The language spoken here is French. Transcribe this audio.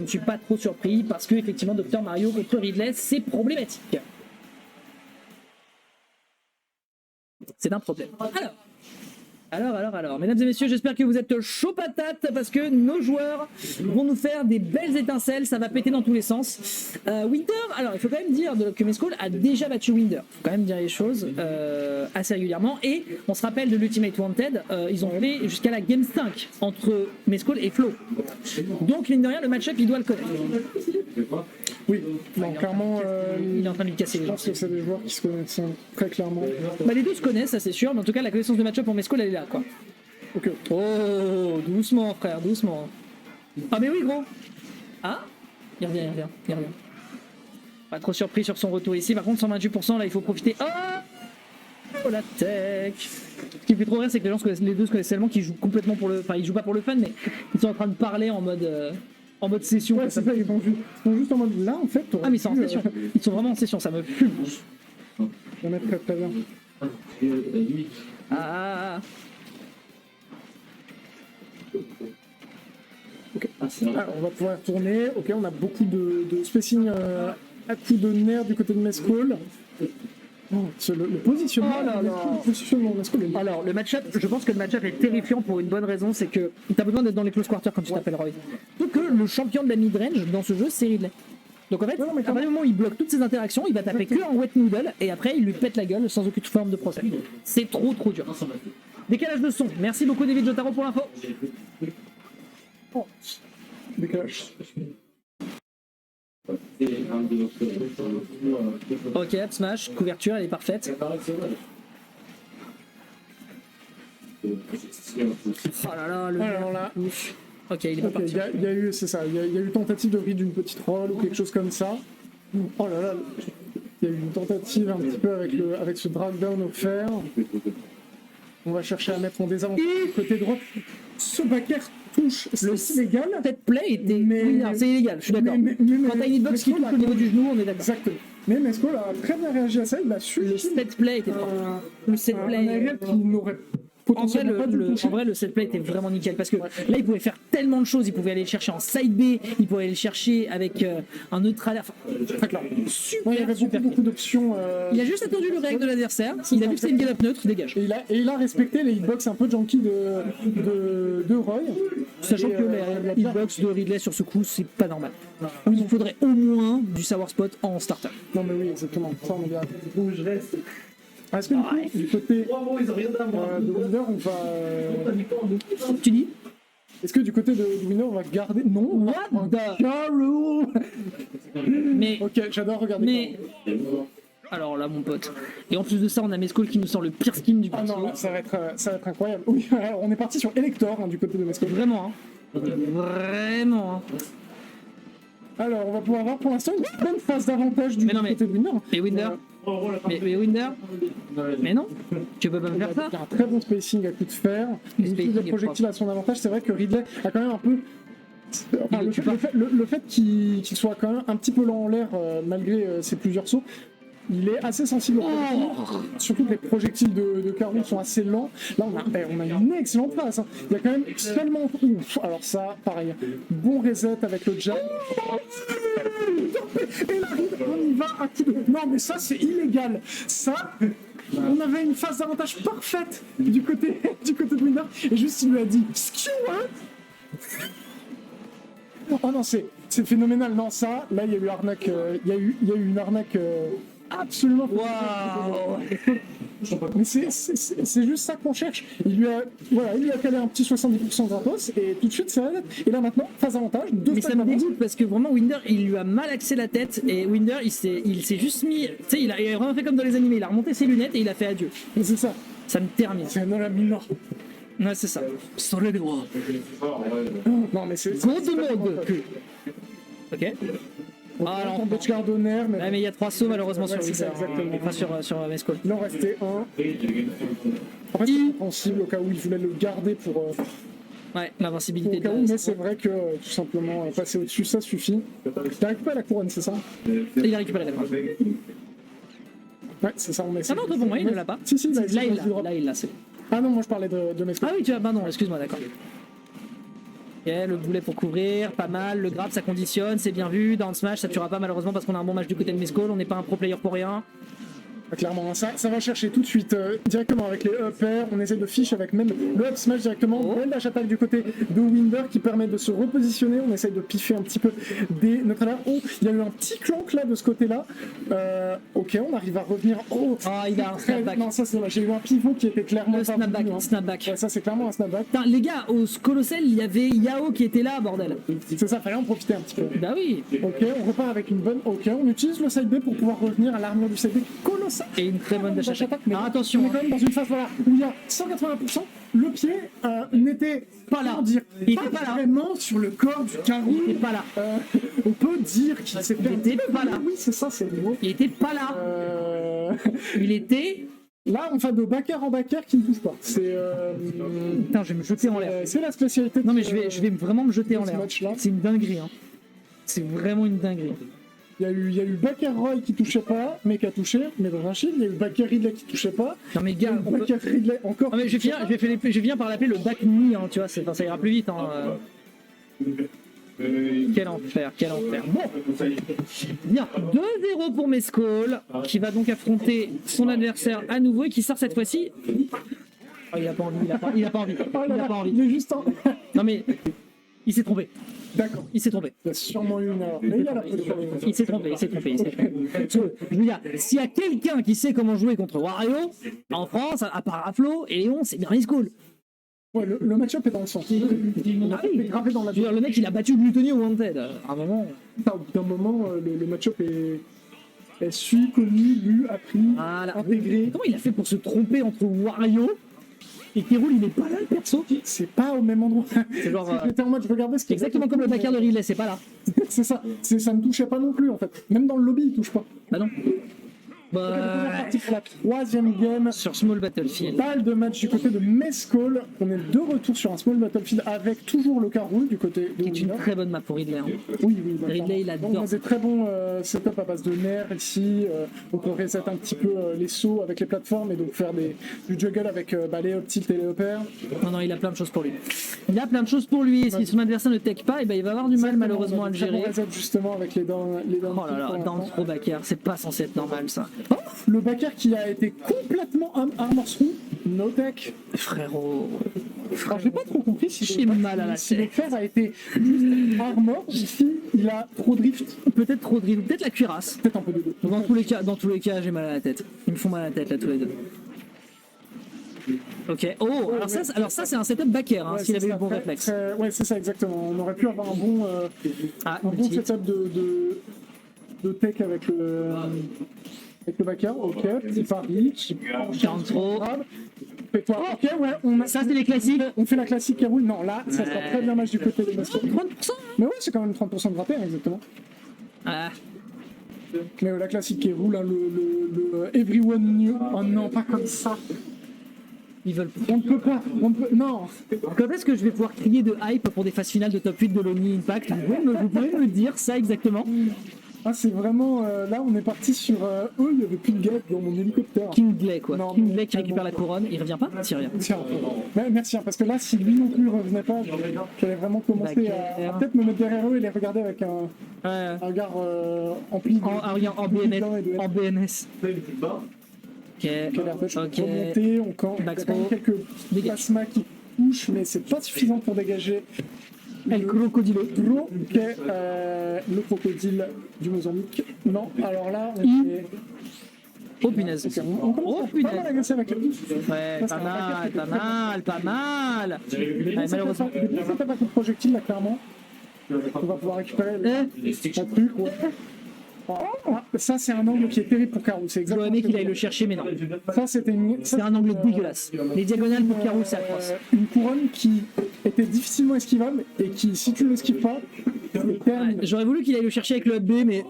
Je ne suis pas trop surpris parce que effectivement Dr Mario contre Ridley, c'est problématique. C'est un problème. Alors, mesdames et messieurs, j'espère que vous êtes chaud patate parce que nos joueurs vont nous faire des belles étincelles, ça va péter dans tous les sens. Winter, alors il faut quand même dire que Mescall a déjà battu Winder, il faut quand même dire les choses assez régulièrement, et on se rappelle de l'Ultimate Wanted, ils ont fait jusqu'à la Game 5 entre Mescall et Flo. Donc mine de rien, le match-up il doit le connaître. Oui, non, clairement, il est en train de lui casser les je jambes. pense que c'est des joueurs qui se connaissent très clairement. Bah, les deux se connaissent, ça c'est sûr, mais en tout cas la connaissance de match-up pour Mescall elle est là quoi. Ok. Oh, doucement frère, doucement. Ah mais oui gros. Ah, il revient. Pas trop surpris sur son retour ici, par contre 128% là il faut profiter. Oh la tech. Ce qui me fait trop rire c'est que les gens les deux se connaissent tellement qu'ils jouent complètement pour le... Enfin ils jouent pas pour le fun mais ils sont en train de parler en mode session. Ouais, c'est ça, ils vont juste en mode là en fait. Ah mais ils sont en session, ils sont vraiment en session, ça me fume. Je vais mettre très bien. Ah. Ok. Alors, on va pouvoir tourner. Ok, on a beaucoup de spacing à coups de nerfs du côté de Mescall. Oh, le positionnement, le positionnement de Mescall. Alors le match-up, je pense que le match-up est terrifiant pour une bonne raison, c'est que t'as besoin d'être dans les close quarters quand tu t'appelles Roy. Donc le champion de la mid-range dans ce jeu, c'est Ridley. Donc en fait, à partir du moment où il bloque toutes ses interactions, il va taper que en wet noodle et après il lui pète la gueule sans aucune forme de procès. C'est trop dur. Décalage de son. Merci beaucoup David Jotaro pour l'info. Oh. Décalage. Ok, up smash, couverture, elle est parfaite. Oh là là, le Alors là, ok, il est pas parti. il y a eu, c'est ça, il y a eu tentative de read d'une petite roll ou quelque chose comme ça. Oh là là, il y a eu une tentative un petit peu avec ce drag down offert. On va chercher à mettre en désavantage côté droit. Ce backer touche, c'est illégal. Cette play était... Mais- Oui, non, c'est illégal, je suis d'accord. Quand t'as une hitbox qui touche au niveau du genou, on est d'accord. Exactement. Mais Mescall a très bien réagi à ça, il a su. Le set play était fort. Le set Un play... aériel qui n'aurait potentiellement pas dû toucher. En vrai, le set play était vraiment nickel parce que là, il pouvait faire tellement de choses. Il pouvait aller le chercher en side B, il pouvait aller le chercher avec un neutral. Enfin, très clair. Ouais, il y avait beaucoup d'options. Il a juste attendu le réact de l'adversaire. Il a vu que c'est une get-up neutre, il dégage. Et il a respecté les hitbox un peu junky de Roy. Sachant que la hitbox de Ridley sur ce coup, c'est pas normal. Il faudrait au moins du savoir spot en starter. Non mais oui, exactement. Ça, on est bien. Où je reste. Est-ce que du côté de Winder, on va... Tu dis Est-ce que du côté de Winder, on va garder... Non, What the... Carol. Mais... Ok, j'adore regarder. Mais... Alors là, mon pote. Et en plus de ça, on a Mescall qui nous sort le pire skin du Ah perso. non, là, ça va être incroyable. Oui, alors, on est parti sur Elector du côté de Mescall. Vraiment, hein. Vraiment, hein. Alors, on va pouvoir avoir pour l'instant une bonne phase d'avantage du côté de Winder. Mais Winder mais Winder mais non, tu peux pas me faire ça. Il y a un très bon spacing à coup de fer. Il utilise les projectiles à son avantage. C'est vrai que Ridley a quand même un peu... Enfin, le fait qu'il soit quand même un petit peu lent en l'air malgré ses plusieurs sauts, il est assez sensible au projectile. Surtout que les projectiles de Carol sont assez lents. Là, on a une excellente passe. Hein. Il y a quand même seulement... Ouf. Alors ça, pareil. Bon reset avec le jab. Et là, on y va à coup de... Non, mais ça, c'est illégal. Ça... On avait une phase d'avantage parfaite du côté de Winder. Et juste, il lui a dit « Skew, Oh non, c'est phénoménal. Non, ça, là, il y a eu arnaque. Il y a eu une arnaque absolument. Waouh. Mais c'est juste ça qu'on cherche. Il lui a calé un petit 70% gratos et tout de suite, c'est la Et là, maintenant, phase avantage. Mais ça me dégoûte parce que vraiment, Winder, il lui a mal axé la tête et Winder, il s'est juste mis. Tu sais, il a vraiment fait comme dans les animés. Il a remonté ses lunettes et il a fait adieu. Et c'est ça. Ça me termine. C'est un minor. Ouais, c'est ça. Non, mais c'est. Gros de mode. Ok. Ah, alors, Butch Gardner, mais. Ouais, mais il y a 3 sauts malheureusement sur Winder. Exactement. Pas sur Mescall. Il en restait un. En fait, c'est compréhensible au cas où il voulait le garder pour. Ouais, l'invincibilité. Au cas où, mais c'est vrai que tout simplement passer au-dessus, ça suffit. Il a récupéré la couronne, c'est ça? Il a récupéré la couronne. Ouais, c'est ça, on met. Ah non, pour moi, il ne l'a pas. Si, là, il l'a. Là, il l'a, c'est bon. Ah non, moi je parlais de Mescall. Ah oui, tu as. Pardon, excuse-moi, d'accord. Ok, le boulet pour couvrir, pas mal. Le grab, ça conditionne, c'est bien vu. Dans le smash, ça tuera pas malheureusement parce qu'on a un bon match du côté de Mescall. On n'est pas un pro player pour rien. Clairement, ça va chercher tout de suite directement avec les up air. On essaie de fiche avec même le up smash directement. Belle dash attaque du côté de Winder qui permet de se repositionner. On essaie de piffer un petit peu des notre alerte. Oh, il y a eu un petit clank là de ce côté-là. Ok, on arrive à revenir. Oh, Il a un snapback. Non, ça c'est vrai. J'ai eu un pivot qui était clairement Le pas snapback, voulu, hein. snapback. Ouais, ça c'est clairement un snapback. Putain, les gars, au Colossal, il y avait Yao qui était là, bordel. C'est ça, fallait en profiter un petit peu. Bah oui. Ok, on repart avec une bonne. Ok, on utilise le side B pour pouvoir revenir à l'armure du side B colossal. Et une très bonne dash attack. Mais Alors attention, on est quand même dans une phase voilà, où il y a 180%. Le pied n'était Pas là. comment dire, Il était pas là. vraiment sur le corps du carreau. il était pas là. On peut dire qu'il s'est fait. Il était pas là. Oui, c'est ça, c'est le mot. Il était pas là. Il était. Là, on fait de backer en backer qui ne touche pas. C'est. Putain, je vais me jeter en l'air. C'est la spécialité. Non mais je vais vraiment me jeter en ce l'air. match-là. C'est une dinguerie. Hein. C'est vraiment une dinguerie. Il y a eu Backer Roy qui touchait pas, mais qui a touché, mais dans un shield. Il y a eu Backer Ridley qui touchait pas. Non mais gars, on peut... Backer Ridley encore. Non mais je vais finir par l'appeler le back knee, hein, tu vois, ça ira plus vite. Hein. Quel enfer, quel enfer. Bon, bien, 2-0 pour Mescall, qui va donc affronter son adversaire à nouveau et qui sort cette fois-ci. Oh, il a pas envie, il a pas envie, il a pas envie. Il est juste en. Non mais, il s'est trompé. D'accord. Il s'est trompé. Il y a sûrement eu une erreur. Mais il y a la position. Il s'est trompé. Parce que, je veux dire, s'il y a quelqu'un qui sait comment jouer contre Wario, en France, à part Aflo et Léon, c'est bien Mescall. Ouais, le match-up est dans le sens. Il est gravé dans la. Je veux dire, le mec, il a battu Gluttony au Wanted. À un moment. Au bout d'un moment, le match-up est su, connu, lu, appris, Voilà. intégré. Comment il a fait pour se tromper entre Wario et K-Rool, il est pas là, le perso. C'est pas au même endroit. C'est genre. J'étais en mode, je regardais ce qui Exactement comme le backer de Ridley, c'est pas là. C'est ça. Ça ne touchait pas non plus en fait. Même dans le lobby, il touche pas. Bah non. On est parti pour la troisième game. Sur Small Battlefield. Balle de match du côté de Mescall. On est de retour sur un Small Battlefield avec toujours le K-Rool du côté de Qui est une Winner. très bonne map pour Ridley. Hein. Oui, Ridley, il adore. On a des très bons setups à base de nerfs ici. On peut reset un petit peu les sauts avec les plateformes et donc faire du juggle avec les up tilt et les up air. Non, il a plein de choses pour lui. Il a plein de choses pour lui. Et si son adversaire ne tech pas, et ben il va avoir du mal malheureusement à le gérer. On reset justement avec les dents. Oh là là, dans le pro backer, c'est pas censé être normal ça. Le backer qui a été complètement armor through, no tech. Frérot. Alors j'ai pas trop compris si J'ai mal à la si le tête. fer a été juste armor, ici il a trop drift, Peut-être trop drill, peut-être la cuirasse. peut-être un peu de deux. Dans tous les cas, j'ai mal à la tête. Ils me font mal à la tête là tous les deux. Ok. Oh, alors ça c'est un setup backer hein, Ouais, s'il c'est avait eu ça, le bon très, réflexe. très- ouais, c'est ça exactement. On aurait pu avoir un bon Ulti. setup de tech avec le backer. Ok, c'est pas rich. Trop. Fais-toi. Ok, ouais, Ça c'est les classiques. on fait la classique qui roule. Non, là, ça sera très bien match du côté des Masters. 30%. Mais ouais, c'est quand même 30% de rappel, exactement. Ah, Mais la classique qui roule, hein, le Everyone New. Oh non, pas comme ça. ils veulent. On ne peut pas. Non. Quand est-ce que je vais pouvoir crier de hype pour des phases finales de top 8 de l'ONI Impact vous pouvez me dire ça exactement. Ah, c'est vraiment. Là, on est parti sur. Il n'y avait plus de gars dans mon hélicoptère. Kingsley quoi. Non, Kingsley qui mais- récupère la couronne. Il revient pas. Il revient. Tiens, merci, hein, parce que là, si lui non plus ne revenait pas, j'allais vraiment commencer à peut-être me mettre derrière eux et les regarder avec un regard empli de. En BNS. En BNS. Ok. Ok. Remonter, on campe. Il y a Max quand même Pro. quelques Dégage. plasmas qui touchent, mais c'est pas suffisant pour dégager. El Crocodilo. Le crocodile du Mozambique. Non, alors là, on est. Oh punaise. Ok, on commence Oh à pas punaise. mal agacer avec le. Ouais, pas mal. Ouais, malheureusement. Des bons setups à coup de projectile, là, clairement. On va pouvoir récupérer le truc. Ouais. Ça, c'est un angle qui est terrible pour Karou. C'est exactement. J'aurais aimé ce que qu'il je aille le voulais. chercher, mais non. Ça, c'était C'est un angle dégueulasse. Les diagonales pour Karou, c'est atroce. Une couronne qui était difficilement esquivable et qui, si tu ne l'esquives pas, c'est terminé. J'aurais voulu qu'il aille le chercher avec le up B, mais